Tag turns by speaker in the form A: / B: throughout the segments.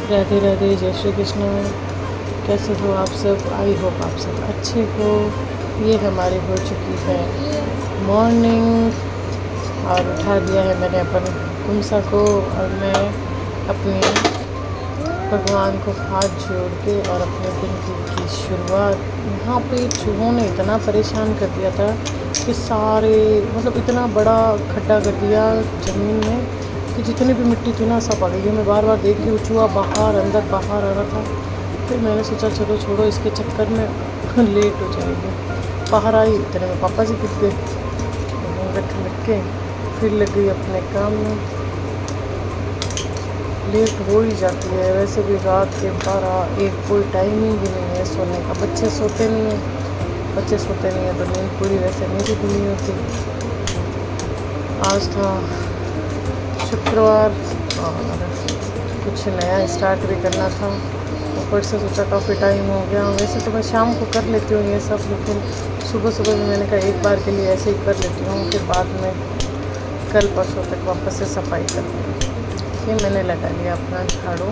A: राधे राधे, जय श्री कृष्ण। कैसे हो आप सब? आई होप आप सब अच्छे हो। ये हमारी हो चुकी है मॉर्निंग और उठा दिया है मैंने अपन कुमसा को। और मैं अपने भगवान को हाथ जोड़ के और अपने दिन की शुरुआत। यहाँ पे चूहों ने इतना परेशान कर दिया था कि सारे मतलब इतना बड़ा खड्डा कर दिया ज़मीन में कि जितनी भी मिट्टी थी ना सब आ गई। मैं बार बार देख रही हूँ चूहा बाहर अंदर बाहर आ रहा था। फिर मैंने सोचा चलो छोड़ो, इसके चक्कर में लेट हो जाएगी। बाहर आई इतने में पापा जी गिर गए। बैठ के फिर लग गई अपने काम में। लेट हो ही जाती है वैसे भी, रात के 12-1 कोई टाइमिंग भी नहीं है सोने का। बच्चे सोते नहीं हैं तो नींद पूरी वैसे मेरी भी नहीं होती। आज था शुक्रवार और कुछ नया स्टार्ट भी करना था। ऊपर से सोचा काफ़ी टाइम हो गया। वैसे तो मैं शाम को कर लेती हूँ ये सब, लेकिन सुबह सुबह भी मैंने कहा एक बार के लिए ऐसे ही कर लेती हूँ, फिर बाद में कल परसों तक वापस से सफाई कर लूँगी। ये मैंने लगा लिया अपना झाड़ू।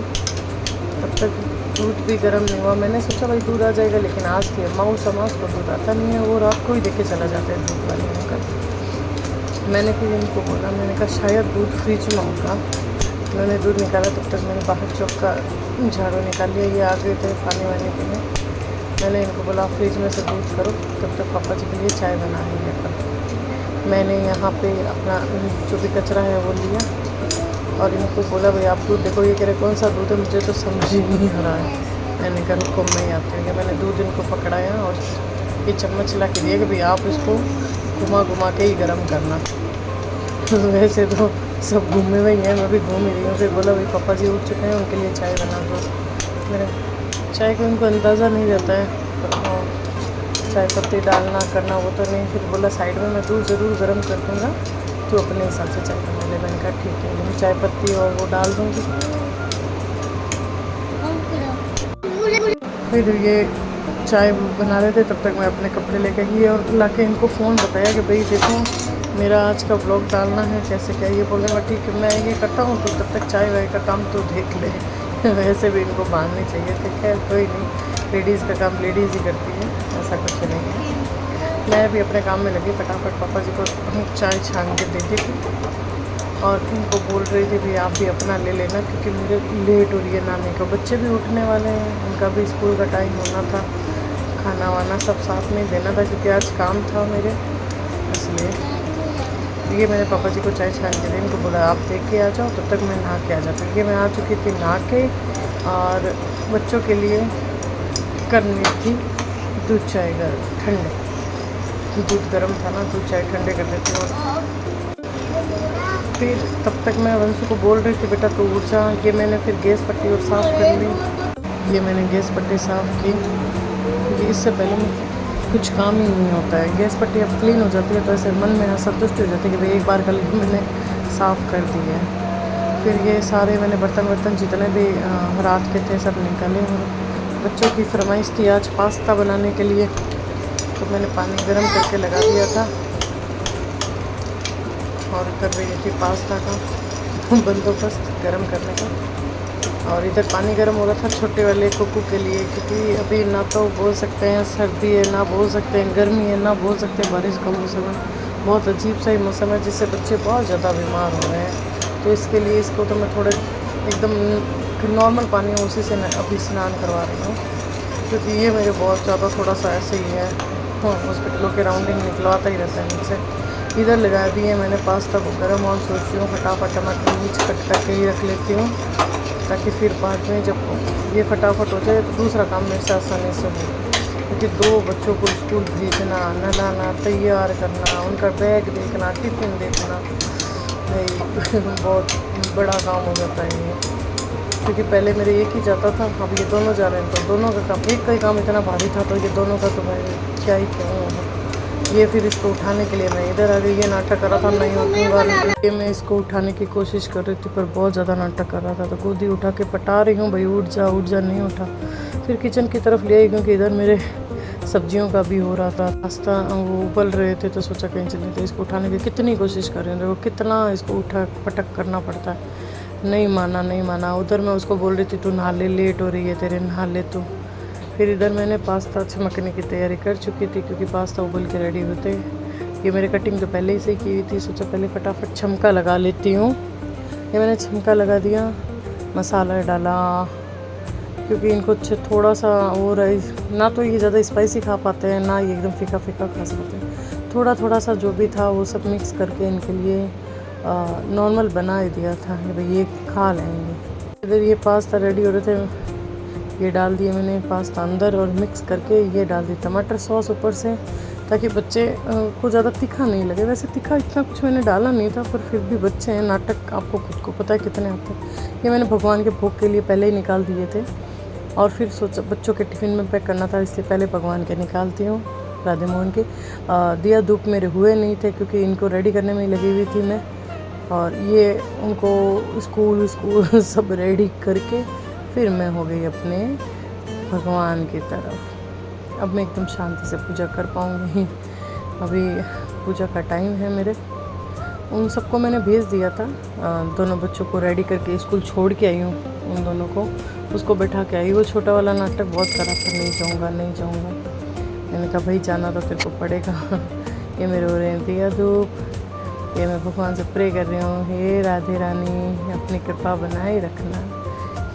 A: तब तक दूध भी गर्म नहीं हुआ। मैंने सोचा भाई दूध आ जाएगा, लेकिन आज की माऊ समाज को दूध आता नहीं है। वो रात को ही देके चला जाता है दूध वाले अंकल। मैंने फिर इनको बोला, मैंने कहा शायद दूध फ्रिज में होगा। उन्होंने दूध निकाला, तब तक मैंने बाहर चौक का झाड़ू निकाल लिया। ये आ गए थे पानी वानी पीने। मैंने इनको बोला फ्रिज में से दूध करो, तब तक पापा जी के लिए चाय बना लेंगे अपन। मैंने यहाँ पे अपना जो भी कचरा है वो लिया और इनको बोला भाई आप दूध देखो। ये कह रहे कौन सा दूध है, मुझे तो समझ ही नहीं आ रहा है। मैंने कहा रुको मैं ही आती हूँ। मैंने दूध इनको पकड़ाया और ये चम्मच ला के दिया कि भाई आप इसको घुमा के ही गर्म करना। वैसे तो सब घूमे हुए हैं, मैं भी घूम ही रही हूँ। फिर बोला भाई पापा जी उठ चुके हैं, उनके लिए चाय बना दो। मेरे चाय का उनको अंदाज़ा नहीं रहता है, चाय पत्ती डालना करना वो तो नहीं। फिर बोला साइड में मैं दूध ज़रूर गर्म कर दूँगा, तो अपने हिसाब से चाय बना ले। मैंने कहा ठीक है, मैं चाय पत्ती और वो डाल दूँगी। फिर ये चाय बना रहे थे, तब तक मैं अपने कपड़े लेके गई और ला के इनको फ़ोन बताया कि भाई देखो मेरा आज का ब्लॉग डालना है, कैसे क्या। ये बोले मैं ठीक है मैं ये करता हूँ, तो तब तक चाय वाय का काम तो देख ले। वैसे भी इनको बांधनी चाहिए थी। खैर कोई नहीं, लेडीज़ का काम लेडीज़ ही करती है, ऐसा कुछ नहीं है। मैं भी अपने काम में लगी, फटाफट पापा जी को चाय छान के दे दी थी और इनको बोल रही थी भी आप भी अपना ले लेना, क्योंकि मुझे लेट हो रही है नानी को। बच्चे भी उठने वाले हैं, उनका भी स्कूल का टाइम होना था। खाना वाना सब साथ में देना था, क्योंकि आज काम था मेरे, इसलिए। ये मैंने पापा जी को चाय छान के दी। इनको बोला आप देख के आ जाओ, तब तक मैं नहा के आ जाती हूँ। ये मैं आ चुकी थी नहा के और बच्चों के लिए करनी थी दूध चाय ठंडे। दूध गर्म था ना, दूध चाय ठंडे कर देती हूँ। फिर तब तक मैं वंशु को बोल रही थी बेटा तू उठ जा। ये मैंने फिर गैस पट्टी और साफ़ कर ली। ये मैंने गैस पट्टी साफ़ की, क्योंकि इससे पहले कुछ काम ही नहीं होता है। गैस पट्टी अब क्लीन हो जाती है तो ऐसे मन में संतुष्ट हो जाती है कि भाई एक बार कल मैंने साफ़ कर दी है। फिर ये सारे मैंने बर्तन जितने भी रात के थे सब निकाले। और बच्चों की फरमाइश थी आज पास्ता बनाने के लिए, तो मैंने पानी गर्म करके लगा दिया था और कर रही थी पास्ता का बंदोबस्त गर्म करने का। और इधर पानी गर्म हो रहा था छोटे वाले कुकू के लिए, क्योंकि अभी ना तो बोल सकते हैं सर्दी है, ना बोल सकते हैं गर्मी है, ना बोल सकते हैं बारिश का मौसम है। बहुत अजीब सा ही मौसम है, जिससे बच्चे बहुत ज़्यादा बीमार हो रहे हैं। तो इसके लिए इसको तो मैं थोड़े एकदम नॉर्मल पानी है उसी से अभी स्नान करवा रही हूँ, क्योंकि ये मेरे बहुत ज़्यादा थोड़ा सा ऐसे ही है। हॉस्पिटलों के राउंडिंग निकलवाता ही रहता है मुझसे। इधर लगा दिए मैंने पास्ता को गर्म और सोच रही हूँ फटाफट टमाटर मिर्च कट करके ही रख लेती हूँ, ताकि फिर बाद में जब ये फटाफट हो जाए तो दूसरा काम मेरे से आसानी से हो। क्योंकि 2 बच्चों को स्कूल भेजना, नहलाना, तैयार करना, उनका बैग देखना, टिफ़िन देखना, भाई बहुत बड़ा काम हो जाता है ये। क्योंकि पहले मेरे एक ही जाता था, अब ये दोनों जा रहे हैं, तो दोनों का काम, एक का ही काम इतना भारी था तो ये दोनों का तो भाई क्या ही कहूँ। ये फिर इसको उठाने के लिए मैं इधर आ गई। ये नाटक कर रहा था नहीं उठूँगा, ये मैं इसको उठाने की कोशिश कर रही थी पर बहुत ज़्यादा नाटक कर रहा था, तो गोदी उठा के पटा रही हूँ भाई उठ जा, नहीं उठा। फिर किचन की तरफ ले आई, क्योंकि इधर मेरे सब्जियों का भी हो रहा था, पास्ता वो उबल रहे थे, तो सोचा कहीं चले थे। इसको उठाने की कितनी कोशिश कर रहे हैं, देखो कितना इसको उठा पटक करना पड़ता है। नहीं माना नहीं माना। उधर मैं उसको बोल रही थी तू नहा ले, लेट हो रही है तेरे, नहा ले तू। फिर इधर मैंने पास्ता छमकने की तैयारी कर चुकी थी क्योंकि पास्ता उबल के रेडी होते। ये मेरे कटिंग तो पहले ही से की हुई थी, सोचा पहले फटाफट छमका लगा लेती हूँ। ये मैंने छमका लगा दिया, मसाला डाला क्योंकि इनको थोड़ा सा वो राइस ना तो ये ज़्यादा स्पाइसी खा पाते हैं ना ये एकदम फीका फीका खा सकते हैं। थोड़ा थोड़ा सा जो भी था वो सब मिक्स करके इनके लिए नॉर्मल बना ही दिया था कि भाई ये खा लेंगे। इधर ये पास्ता रेडी हो रहे थे, ये डाल दिए मैंने पास्ता अंदर और मिक्स करके ये डाल दी टमाटर सॉस ऊपर से, ताकि बच्चे को ज़्यादा तीखा नहीं लगे। वैसे तीखा इतना कुछ मैंने डाला नहीं था, पर फिर भी बच्चे हैं, नाटक आपको खुद को पता है कितने आते हैं। ये मैंने भगवान के भोग के लिए पहले ही निकाल दिए थे और फिर सोचा बच्चों के टिफ़िन में पैक करना था, इसलिए पहले भगवान के निकालती हूँ, राधे मोहन के। दिया धूप मेरे हुए नहीं थे क्योंकि इनको रेडी करने में ही लगी हुई थी मैं, और ये उनको स्कूल सब रेडी करके फिर मैं हो गई अपने भगवान की तरफ। अब मैं एकदम शांति से पूजा कर पाऊँगी। अभी पूजा का टाइम है मेरे। उन सबको मैंने भेज दिया था, दोनों बच्चों को रेडी करके स्कूल छोड़ के आई हूँ। उन दोनों को उसको बैठा के आई। वो छोटा वाला नाटक बहुत करा था, नहीं जाऊँगा नहीं जाऊँगा। मैंने कहा भाई जाना तो तेरे को पड़ेगा। ये मेरे हो रहे हैं दिया धूप, ये मैं भगवान से प्रे कर रही हूँ, हे राधे रानी अपनी कृपा बनाए रखना।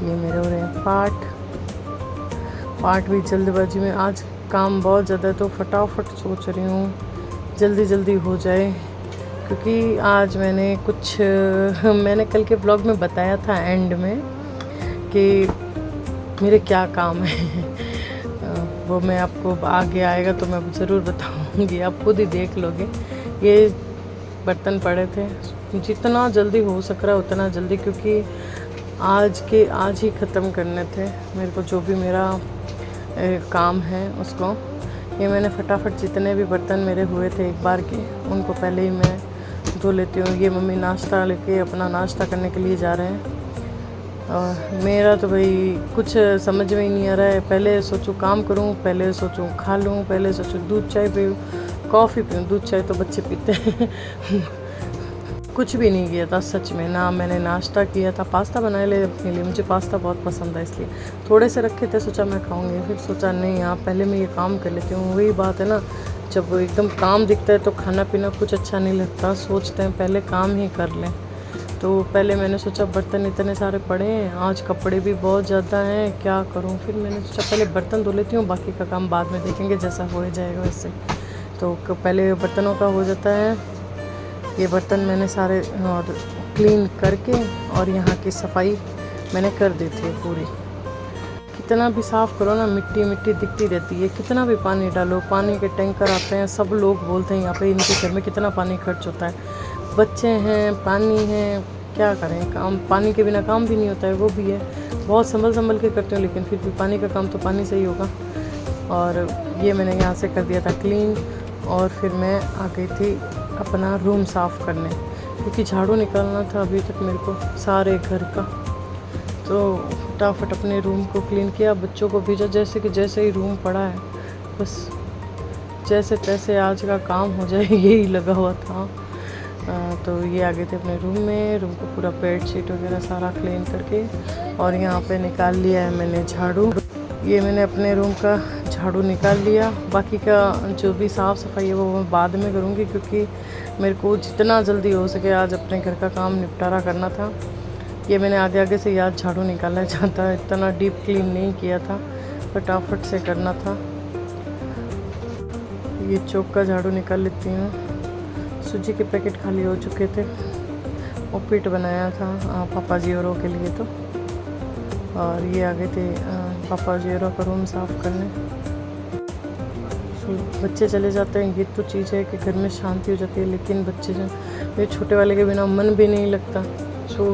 A: ये मेरे हो रहे हैं पाठ भी जल्दबाजी में, आज काम बहुत ज़्यादा है तो फटाफट सोच रही हूँ जल्दी जल्दी हो जाए, क्योंकि आज मैंने मैंने कल के ब्लॉग में बताया था एंड में कि मेरे क्या काम है। वो मैं आपको आगे आएगा तो मैं ज़रूर बताऊँगी, आप खुद ही देख लोगे। ये बर्तन पड़े थे, जितना जल्दी हो सक रहा है उतना जल्दी, क्योंकि आज ही ख़त्म करने थे मेरे को, जो भी मेरा काम है उसको। ये मैंने फटाफट जितने भी बर्तन मेरे हुए थे एक बार के, उनको पहले ही मैं धो लेती हूँ। ये मम्मी नाश्ता लेके अपना नाश्ता करने के लिए जा रहे हैं और मेरा तो भाई कुछ समझ में ही नहीं आ रहा है। पहले सोचूं काम करूँ, पहले सोचूं खा लूँ, पहले सोचूं दूध चाय पीऊँ, कॉफ़ी पीऊँ। दूध चाय तो बच्चे पीते हैं। कुछ भी नहीं किया था सच में, ना मैंने नाश्ता किया था। पास्ता बनाए ले अपने लिए, मुझे पास्ता बहुत पसंद है, इसलिए थोड़े से रखे थे, सोचा मैं खाऊंगी। फिर सोचा नहीं यहाँ पहले मैं ये काम कर लेती हूँ। वही बात है ना, जब वो एकदम काम दिखता है तो खाना पीना कुछ अच्छा नहीं लगता, सोचते हैं पहले काम ही कर लें। तो पहले मैंने सोचा बर्तन इतने सारे पड़े हैं, आज कपड़े भी बहुत ज़्यादा हैं, क्या करूँ। फिर मैंने सोचा पहले बर्तन धो लेती हूँ, बाकी का काम बाद में देखेंगे, जैसा हो जाएगा वैसे। तो पहले बर्तनों का हो जाता है। ये बर्तन मैंने सारे और क्लीन करके और यहाँ की सफाई मैंने कर दी थी पूरी। कितना भी साफ़ करो ना, मिट्टी मिट्टी दिखती रहती है, कितना भी पानी डालो। पानी के टैंकर आते हैं, सब लोग बोलते हैं यहाँ पे इनके घर में कितना पानी खर्च होता है। बच्चे हैं, पानी है, क्या करें, काम पानी के बिना काम भी नहीं होता है, वो भी है। बहुत संभल के करते हो, लेकिन फिर भी पानी का काम तो पानी से ही होगा। और ये मैंने यहाँ से कर दिया था क्लीन, और फिर मैं आ गई थी अपना रूम साफ़ करने, क्योंकि झाड़ू निकालना था अभी तक मेरे को सारे घर का। तो फटाफट अपने रूम को क्लीन किया, बच्चों को भेजा, जैसे ही रूम पड़ा है बस जैसे तैसे आज का काम हो जाए यही लगा हुआ था। तो ये आ गए थे अपने रूम में, रूम को पूरा बेडशीट वगैरह सारा क्लीन करके, और यहाँ पे निकाल लिया है मैंने झाड़ू। ये मैंने अपने रूम का झाड़ू निकाल लिया। बाकी का जो भी साफ़ सफाई है वो मैं बाद में करूँगी, क्योंकि मेरे को जितना जल्दी हो सके आज अपने घर का काम निपटारा करना था। ये मैंने आगे से याद झाड़ू निकाला जाता है, इतना डीप क्लीन नहीं किया था, फटाफट से करना था। ये चौक का झाड़ू निकाल लेती हूँ। सूजी के पैकेट खाली हो चुके थे, उपीट बनाया था पापा जी औरों के लिए तो। और ये आ गए थे पापा जी औरों का रूम साफ़ करने। बच्चे चले जाते हैं, ये तो चीज़ है कि घर में शांति हो जाती है, लेकिन बच्चे जो मेरे छोटे वाले के बिना मन भी नहीं लगता। सो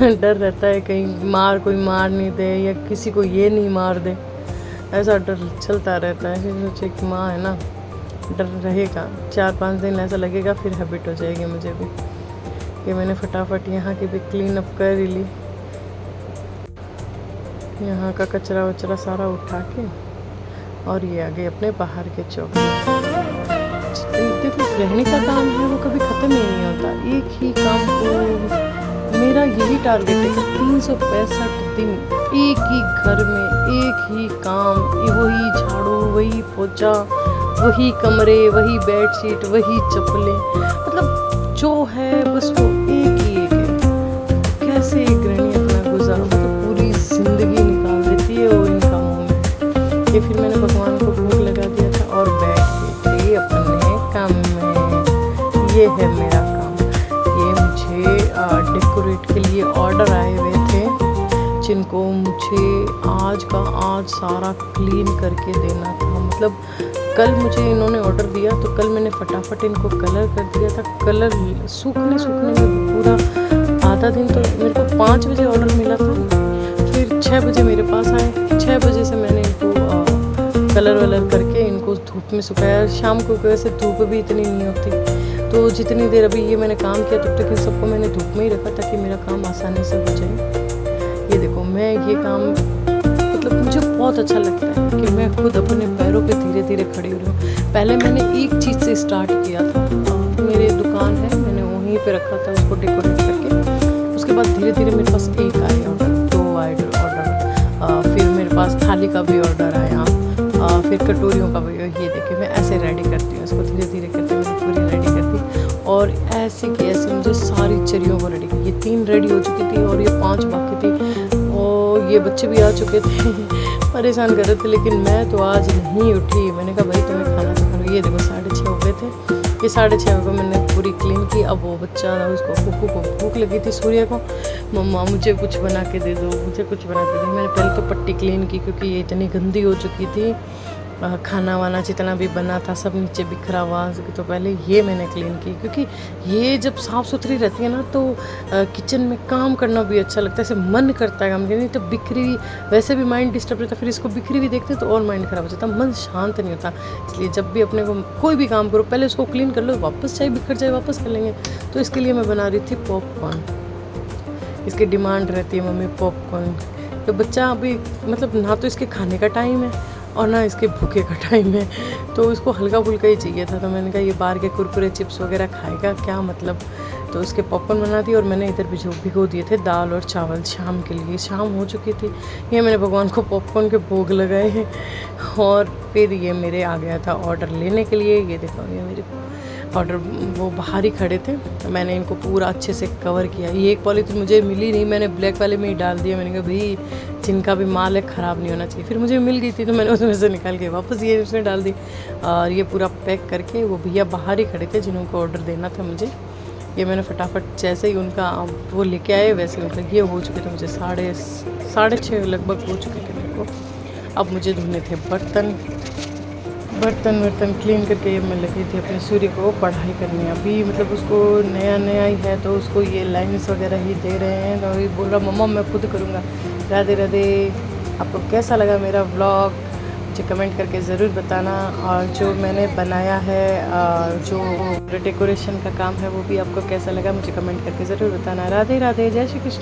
A: डर रहता है कहीं कोई मार नहीं दे, या किसी को ये नहीं मार दे, ऐसा डर चलता रहता है। फिर सोचे कि माँ है ना, डर रहेगा, 4-5 दिन ऐसा लगेगा, फिर हैबिट हो जाएगी मुझे भी। ये मैंने फटाफट यहाँ की भी क्लीन अप कर ही ली। यहाँ का कचरा वचरा सारा उठा के, और ये आगे अपने बाहर के चौक। देखो रहने का काम है वो कभी ख़त्म ही नहीं होता, एक ही काम को मेरा यही टारगेट है कि 365 दिन एक ही घर में एक ही काम, वही झाड़ू, वही पोछा, वही कमरे, वही बेडशीट, वही चप्पलें, मतलब जो है बस वो एक ही एक है। कैसे एक गृहिणी अपना गुजारा मतलब पूरी ज़िंदगी निकाल देती है वो इन कामों में। ये फिर मैंने भगवान को भोग लगा दिया था और बैठ गई थी अपने काम में। ये है मेरा काम। ये मुझे डेकोरेट के लिए ऑर्डर आए हुए थे जिनको मुझे आज का आज सारा क्लीन करके देना था। मतलब कल मुझे इन्होंने ऑर्डर दिया तो कल मैंने फटाफट इनको कलर कर दिया था। कलर सूखने में पूरा आधा दिन, तो मेरे को 5 बजे ऑर्डर मिला था, फिर 6 बजे मेरे पास आए। 6 बजे से मैंने इनको कलर वलर करके इनको धूप में सुखाया। शाम को वैसे धूप भी इतनी नहीं होती, तो जितनी देर अभी ये मैंने काम किया तब तक इन सबको मैंने धूप में ही रखा ताकि मेरा काम आसानी से हो जाए। ये देखो मैं ये काम मतलब मुझे बहुत अच्छा लगता है कि मैं खुद अपने पैरों पे धीरे धीरे खड़ी हो रही हूँ। पहले मैंने एक चीज़ से स्टार्ट किया था, मेरे दुकान है मैंने वहीं पे रखा था उसको डेकोरेट करके। उसके बाद धीरे धीरे मेरे पास एक आए ऑर्डर, 2 आए ऑर्डर, फिर मेरे पास थाली का भी ऑर्डर आया, फिर कटोरियों का भी। ये देखिए मैं ऐसे रेडी करती हूँ इसको, धीरे धीरे करके मैंने पूरी रेडी कर दी और ऐसे की ऐसे मुझे सारी चरियों को रेडी की। ये 3 रेडी हो चुकी थी और ये 5 बाकी थी और ये बच्चे भी आ चुके थे परेशान कर रहे थे, लेकिन मैं तो आज नहीं उठी। मैंने कहा भाई तुम्हें खाना तो खाना। ये देखो 6:30 हो गए थे। ये 6:30 को मैंने पूरी क्लीन की। अब वो बच्चा उसको फूफू को भूख लगी थी, सूर्य को, मम्मा मुझे कुछ बना के दे दो, मुझे कुछ बना के दे दो। मैंने पहले तो पट्टी क्लीन की क्योंकि ये इतनी गंदी हो चुकी थी। खाना वाना जितना भी बना था सब नीचे बिखरा हुआ, तो पहले ये मैंने क्लीन की क्योंकि ये जब साफ़ सुथरी रहती है ना तो किचन में काम करना भी अच्छा लगता है, ऐसे मन करता है काम करने। तो बिखरी वैसे भी माइंड डिस्टर्ब रहता है, फिर इसको बिखरी भी देखते हैं तो और माइंड ख़राब हो जाता है, मन शांत नहीं होता। इसलिए जब भी अपने को कोई भी काम करो पहले उसको क्लीन कर लो, वापस चाहे बिखर जाए वापस कर लेंगे। तो इसके लिए मैं बना रही थी पॉपकॉर्न। इसकी डिमांड रहती है मम्मी पॉपकॉर्न। तो बच्चा अभी मतलब ना तो इसके खाने का टाइम है और ना इसके भूखे का टाइम है, तो इसको हल्का फुल्का ही चाहिए था। तो मैंने कहा ये बाहर के कुरकुरे चिप्स वगैरह खाएगा क्या, मतलब। तो उसके पॉपकॉर्न बना दिए और मैंने इधर भिगो दिए थे दाल और चावल शाम के लिए। शाम हो चुकी थी, ये मैंने भगवान को पॉपकॉर्न के भोग लगाए हैं और फिर ये मेरे आ गया था ऑर्डर लेने के लिए। ये देखो ये मेरे ऑर्डर वो बाहर ही खड़े थे, तो मैंने इनको पूरा अच्छे से कवर किया। ये एक पॉलीथीन मुझे मिली नहीं, मैंने ब्लैक वाले में ही डाल दिया। मैंने कहा भाई जिनका भी माल है ख़राब नहीं होना चाहिए। फिर मुझे मिल गई थी तो मैंने उसमें से निकाल के वापस ये उसमें डाल दी और ये पूरा पैक करके वो भैया बाहर ही खड़े थे जिनको ऑर्डर देना था मुझे। ये मैंने फटाफट जैसे ही उनका वो लेके आए वैसे उनका ये हो चुके थे, मुझे 6:30 लगभग हो चुके थे मेरे को। अब मुझे धोने थे बर्तन क्लीन करके मैं लगी थी अपने सूर्य को पढ़ाई करने। अभी मतलब उसको नया ही है तो उसको ये लाइन्स वगैरह ही दे रहे हैं, तो अभी बोल रहा मम्मा मैं खुद करूँगा। राधे राधे। आपको कैसा लगा मेरा व्लॉग मुझे कमेंट करके ज़रूर बताना, और जो मैंने बनाया है जो डेकोरेशन का काम है वो भी आपको कैसा लगा मुझे कमेंट करके ज़रूर बताना। राधे राधे, जय श्री कृष्ण।